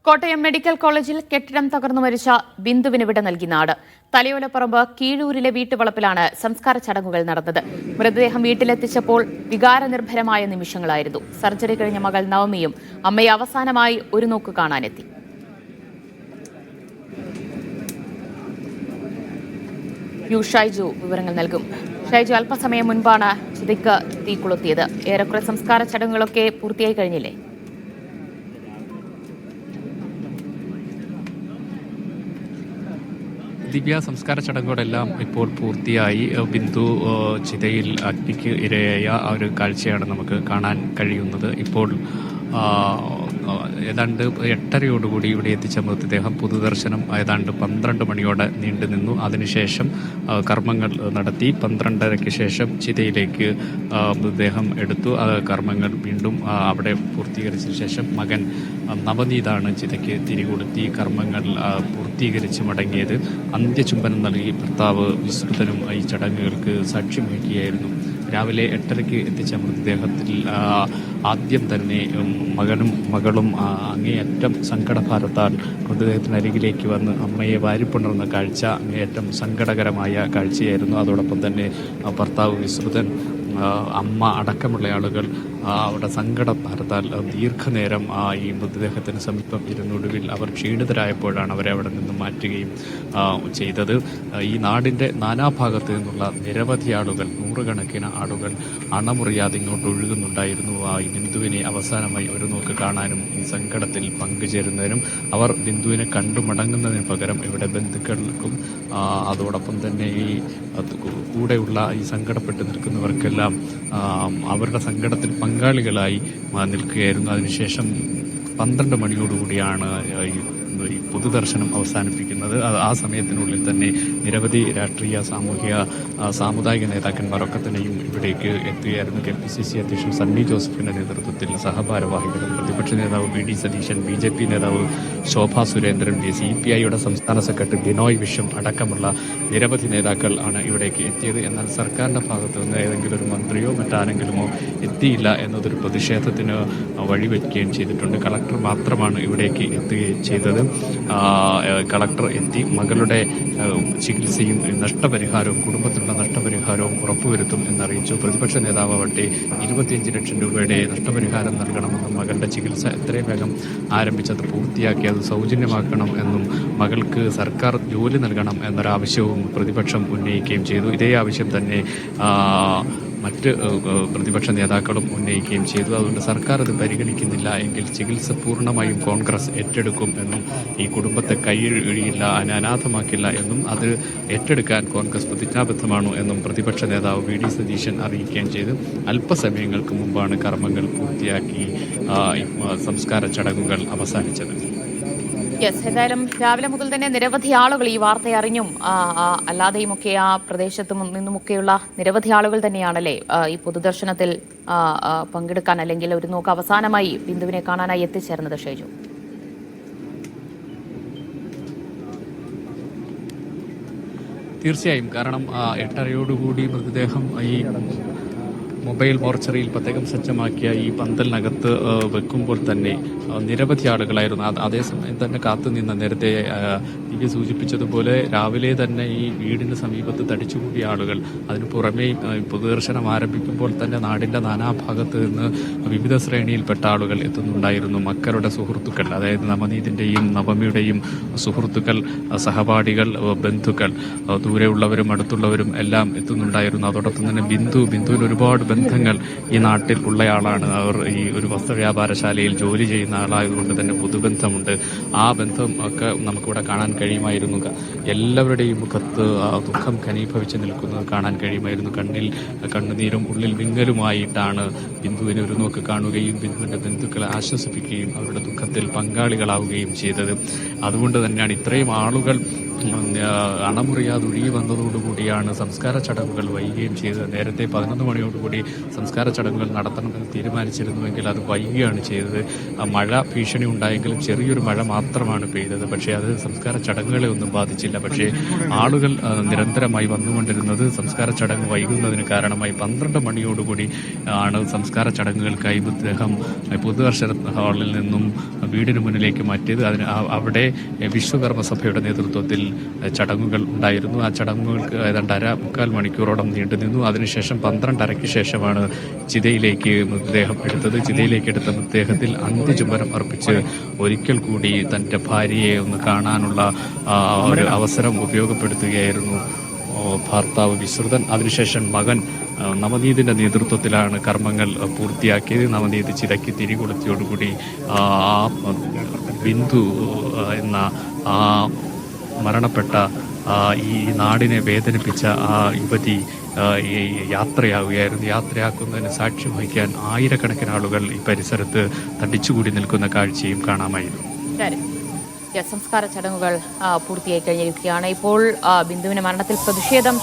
Kottayam medical കോളേജിൽ കെട്ടിടം തകർന്നു മരിച്ച ബിന്ദുവിന് വിട നൽകി നാട്. തലയോലപ്പറമ്പ് കീഴൂരിലെ വീട്ടുവളപ്പിലാണ് സംസ്കാര ചടങ്ങുകൾ നടന്നത്. മൃതദേഹം വീട്ടിലെത്തിച്ചപ്പോൾ വികാരനിർഭരമായ നിമിഷങ്ങളായിരുന്നു. സർജറി കഴിഞ്ഞ മകൾ നവമിയും അമ്മയെ അവസാനമായി ഒരു നോക്ക് കാണാനെത്തി. ഷൈജു വിവരങ്ങൾ നൽകും. ഷൈജു, അല്പസമയം മുൻപാണ് ചിതയ്ക്ക് തീ കൊളുത്തിയത്. ഏറെക്കുറെ സംസ്കാര ചടങ്ങുകളൊക്കെ പൂർത്തിയായി കഴിഞ്ഞില്ലേ? ദിവ്യ, സംസ്കാര ചടങ്ങുകളെല്ലാം ഇപ്പോൾ പൂർത്തിയായി. ബിന്ദു ചിതയിൽ അഗ്നിക്ക് ഇരയായ ആ ഒരു കാഴ്ചയാണ് നമുക്ക് കാണാൻ കഴിയുന്നത്. ഇപ്പോൾ ഏതാണ്ട് 8:30 ഇവിടെ എത്തിച്ച മൃതദേഹം പൊതുദർശനം ഏതാണ്ട് 12 മണിയോടെ നീണ്ടു നിന്നു. അതിനുശേഷം കർമ്മങ്ങൾ നടത്തി. 12:30 ശേഷം ചിതയിലേക്ക് മൃതദേഹം എടുത്തു. കർമ്മങ്ങൾ വീണ്ടും അവിടെ പൂർത്തീകരിച്ച ശേഷം മകൻ നവനീതാണ് ചിതയ്ക്ക് തിരികൊളുത്തി കർമ്മങ്ങൾ പൂർത്തീകരിച്ച് മടങ്ങിയത്. അന്ത്യചുംബനം നൽകി ഭർത്താവ് വിസ്തൃതനും ഈ ചടങ്ങുകൾക്ക് സാക്ഷ്യം വഹിക്കുകയായിരുന്നു. രാവിലെ 8:30 എത്തിച്ച മൃതദേഹത്തിൽ ആദ്യം തന്നെ മകനും മകളും അങ്ങേയറ്റം സങ്കടഭാരത്താൽ മൃതദേഹത്തിനരികിലേക്ക് വന്ന് അമ്മയെ വാരിപ്പുണർന്ന കാഴ്ച അങ്ങേയറ്റം സങ്കടകരമായ കാഴ്ചയായിരുന്നു. അതോടൊപ്പം തന്നെ ഭർത്താവ് വിസ്തൃതൻ, അമ്മ അടക്കമുള്ള ആളുകൾ അവിടെ സങ്കടഭാരത്താൽ ദീർഘനേരം ഈ മൃതദേഹത്തിന് സമീപം ഇരുന്നൊടുവിൽ അവർ ക്ഷീണിതരായപ്പോഴാണ് അവരെ അവിടെ നിന്ന് മാറ്റുകയും ചെയ്തത്. ഈ നാടിൻ്റെ നാനാഭാഗത്തു നിന്നുള്ള നിരവധി ആളുകൾ, നൂറുകണക്കിന് ആളുകൾ അണമുറിയാതെ ഇങ്ങോട്ട് ഒഴുകുന്നുണ്ടായിരുന്നു. ഈ ബിന്ദുവിനെ അവസാനമായി ഒരു നോക്ക് കാണാനും ഈ സങ്കടത്തിൽ പങ്കുചേരുന്നതിനും. അവർ ബിന്ദുവിനെ കണ്ടു മടങ്ങുന്നതിന് പകരം ഇവിടെ ബന്ധുക്കൾക്കും അതോടൊപ്പം തന്നെ ഈ കൂടെയുള്ള ഈ സങ്കടപ്പെട്ട് നിൽക്കുന്നവർക്കെല്ലാം അവരുടെ സങ്കടത്തിൽ പങ്കാളികളായി നിൽക്കുകയായിരുന്നു. അതിനുശേഷം 12 മണിയോടുകൂടിയാണ് ഈ പൊതുദർശനം അവസാനിപ്പിക്കുന്നത്. ആ സമയത്തിനുള്ളിൽ തന്നെ നിരവധി രാഷ്ട്രീയ, സാമൂഹിക, സാമുദായിക നേതാക്കന്മാരൊക്കെ തന്നെയും ഇവിടേക്ക് എത്തുകയായിരുന്നു. KPCC അധ്യക്ഷൻ സണ്ണി ജോസഫിന്റെ നേതൃത്വത്തിൽ സഹഭാരവാഹികളും പ്രതിപക്ഷ നേതാവ് VD സതീശൻ, BJP നേതാവ് ശോഭാ സുരേന്ദ്രൻ, CPIയുടെ സംസ്ഥാന സെക്രട്ടറി ബിനോയ് വിശ്വം അടക്കമുള്ള നിരവധി നേതാക്കൾ ആണ് ഇവിടേക്ക് എത്തിയത്. എന്നാൽ സർക്കാരിന്റെ ഭാഗത്തു നിന്ന് ഏതെങ്കിലും ഒരു മന്ത്രിയോ മറ്റാരെങ്കിലുമോ എത്തിയില്ല എന്നതൊരു പ്രതിഷേധത്തിന് വഴിവെക്കുകയും ചെയ്തിട്ടുണ്ട്. കളക്ടർ മാത്രമാണ് ഇവിടേക്ക് എത്തുകയും ചെയ്തത്. കളക്ടർ എത്തി മകളുടെ ചികിത്സയും നഷ്ടപരിഹാരവും കുടുംബത്തിലുള്ള നഷ്ടപരിഹാരവും ഉറപ്പുവരുത്തും എന്നറിയിച്ചു. പ്രതിപക്ഷ നേതാവട്ടെ 25 ലക്ഷം രൂപയുടെ നഷ്ടപരിഹാരം നൽകണമെന്നും മകളുടെ ചികിത്സ എത്രയും വേഗം ആരംഭിച്ചത് പൂർത്തിയാക്കി അത് സൗജന്യമാക്കണം എന്നും മകൾക്ക് സർക്കാർ ജോലി നൽകണം എന്നൊരാവശ്യവും പ്രതിപക്ഷം ഉന്നയിക്കുകയും ചെയ്തു. ഇതേ ആവശ്യം തന്നെ മറ്റ് പ്രതിപക്ഷ നേതാക്കളും ഉന്നയിക്കുകയും ചെയ്തു. അതുകൊണ്ട് സർക്കാർ അത് പരിഗണിക്കുന്നില്ല എങ്കിൽ ചികിത്സ പൂർണ്ണമായും കോൺഗ്രസ് ഏറ്റെടുക്കും എന്നും ഈ കുടുംബത്തെ കൈയൊഴിയില്ല, അനാഥമാക്കില്ല എന്നും അത് ഏറ്റെടുക്കാൻ കോൺഗ്രസ് പ്രതിജ്ഞാബദ്ധമാണു എന്നും പ്രതിപക്ഷ നേതാവ് VD സതീശൻ അറിയിക്കുകയും ചെയ്തു. അല്പസമയങ്ങൾക്ക് മുമ്പാണ് കർമ്മങ്ങൾ പൂർത്തിയാക്കി സംസ്കാര ചടങ്ങുകൾ അവസാനിച്ചത്. ഏതായാലും രാവിലെ മുതൽ തന്നെ നിരവധി ആളുകൾ ഈ വാർത്ത അറിഞ്ഞും അല്ലാതെയുമൊക്കെ ആ പ്രദേശത്തു നിന്നുമൊക്കെയുള്ള നിരവധി ആളുകൾ തന്നെയാണല്ലേ ഈ പൊതുദർശനത്തിൽ പങ്കെടുക്കാൻ അല്ലെങ്കിൽ ഒരു നോക്ക് അവസാനമായി ബിന്ദുവിനെ കാണാനായി എത്തിച്ചേർന്നത്. ഷൈജു, തീർച്ചയായും. കാരണം 8:30 മൃതദേഹം ഈ മൊബൈൽ മോർച്ചറിയിൽ പ്രത്യേകം സജ്ജമാക്കിയ ഈ പന്തലിനകത്ത് വെക്കുമ്പോൾ തന്നെ നിരവധി ആളുകളായിരുന്നു. അതേസമയം തന്നെ കാത്തുനിന്ന, നേരത്തെ ദിവ്യ സൂചിപ്പിച്ചതുപോലെ രാവിലെ തന്നെ ഈ വീടിന് സമീപത്ത് തടിച്ചുകൂടിയ ആളുകൾ, അതിനു പുറമേ പൊതുദർശനം ആരംഭിക്കുമ്പോൾ തന്നെ നാടിൻ്റെ നാനാഭാഗത്ത് നിന്ന് വിവിധ ശ്രേണിയിൽപ്പെട്ട ആളുകൾ എത്തുന്നുണ്ടായിരുന്നു. മക്കളുടെ സുഹൃത്തുക്കൾ, അതായത് നവനീതിൻ്റെയും നവമിയുടെയും സുഹൃത്തുക്കൾ, സഹപാഠികൾ, ബന്ധുക്കൾ, ദൂരെയുള്ളവരും അടുത്തുള്ളവരും എല്ലാം എത്തുന്നുണ്ടായിരുന്നു. അതോടൊപ്പം തന്നെ ബിന്ദുവിന് ഒരുപാട് ബന്ധങ്ങൾ ഈ നാട്ടിൽ ഉള്ളയാളാണ്. അവർ ഈ ഒരു വസ്ത്രവ്യാപാരശാലയിൽ ജോലി ചെയ്യുന്ന ആളായതുകൊണ്ട് തന്നെ പൊതുബന്ധമുണ്ട്. ആ ബന്ധം ഒക്കെ നമുക്കിവിടെ കാണാൻ കഴിയുമായിരുന്നു. എല്ലാവരുടെയും മുഖത്ത് ദുഃഖം ഘനീഭവിച്ച് നിൽക്കുന്നത് കാണാൻ കഴിയുമായിരുന്നു. കണ്ണിൽ കണ്ണുനീരും ഉള്ളിൽ വിങ്ങലുമായിട്ടാണ് ബിന്ദുവിനെ ഒരു നോക്ക് കാണുകയും ബിന്ദുവിന്റെ ബന്ധുക്കളെ ആശ്വസിപ്പിക്കുകയും അവരുടെ ദുഃഖത്തിൽ പങ്കാളികളാവുകയും ചെയ്തത്. അതുകൊണ്ട് തന്നെയാണ് ഇത്രയും ആളുകൾ അണമുറിയാതെ ഒഴുകി വന്നതോടുകൂടിയാണ് സംസ്കാര ചടങ്ങുകൾ വൈകുകയും ചെയ്തത്. നേരത്തെ 11 മണിയോടുകൂടി സംസ്കാര ചടങ്ങുകൾ നടത്തണമെന്ന് തീരുമാനിച്ചിരുന്നുവെങ്കിൽ അത് വൈകുകയാണ് ചെയ്തത്. മഴ ഭീഷണി ഉണ്ടായെങ്കിലും ചെറിയൊരു മഴ മാത്രമാണ് പെയ്തത്. പക്ഷേ അത് സംസ്കാര ചടങ്ങുകളെ ഒന്നും ബാധിച്ചില്ല. പക്ഷേ ആളുകൾ നിരന്തരമായി വന്നുകൊണ്ടിരുന്നത് സംസ്കാര ചടങ്ങ് വൈകുന്നതിന് കാരണമായി. 12 മണിയോടുകൂടി ആണ് സംസ്കാര ചടങ്ങുകൾക്കായി മൃതദേഹം പൊതുദർശന ഹാളിൽ നിന്നും വീടിന് മുന്നിലേക്ക് മാറ്റിയത്. അവിടെ വിശ്വകർമ്മ സഭയുടെ നേതൃത്വത്തിൽ ചടങ്ങുകൾ ഉണ്ടായിരുന്നു. ആ ചടങ്ങുകൾക്ക് ഏതാണ്ട് മുക്കാൽ മണിക്കൂറോളം നീണ്ടുനിന്നു. അതിനുശേഷം 12:30 ശേഷമാണ് ചിതയിലേക്ക് മൃതദേഹം എടുത്തത്. ചിതയിലേക്ക് എടുത്ത മൃതദേഹത്തിൽ അന്ത്യചുംബനം അർപ്പിച്ച് ഒരിക്കൽ കൂടി തൻ്റെ ഭാര്യയെ ഒന്ന് കാണാനുള്ള ഒരു അവസരം ഉപയോഗപ്പെടുത്തുകയായിരുന്നു ഭർത്താവ് വിശ്രുതൻ. അതിനുശേഷം മകൻ നവനീതിൻ്റെ നേതൃത്വത്തിലാണ് കർമ്മങ്ങൾ പൂർത്തിയാക്കിയത്. നവനീത് ചിതയ്ക്ക് തിരികൊളുത്തിയോടുകൂടി ബിന്ദു എന്ന മരണപ്പെട്ട ഈ നാടിനെ വേദനിപ്പിച്ച ആ യുവതി യാത്രയാവുകയായിരുന്നു. യാത്രയാക്കുന്നതിന് സാക്ഷ്യം വഹിക്കാൻ ആയിരക്കണക്കിന് ആളുകൾ ഈ പരിസരത്ത് തടിച്ചുകൂടി നിൽക്കുന്ന കാഴ്ചയും കാണാമായിരുന്നു. സംസ്കാര ചടങ്ങുകൾ പൂർത്തിയായി കഴിഞ്ഞിരിക്കുകയാണ്. ഇപ്പോൾ ബിന്ദുവിന്റെ മരണത്തിൽ പ്രതിഷേധം